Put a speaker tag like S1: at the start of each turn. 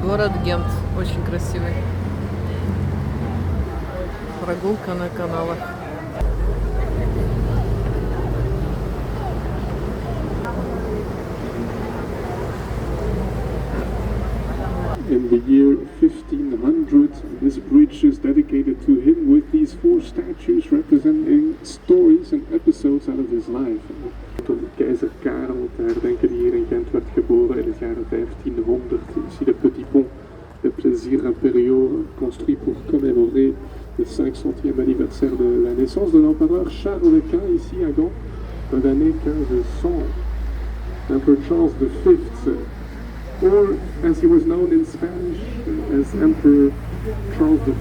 S1: Город Гент. Очень красивый. Прогулка на каналах.
S2: In the year 1500, this bridge is dedicated to him with these 4 statues representing stories and episodes out of his life. Toen keizer Karel te herdenken die hier in Gent werd geboren in het jaar 1500, ici le petit pont de plaisir impériaux construit pour commémorer le 500e anniversaire de la naissance de l'empereur Charles Quint ici à Gand, dans l'année 1500. Emperor Charles V, or as he was known in Spanish as Emperor Charles V.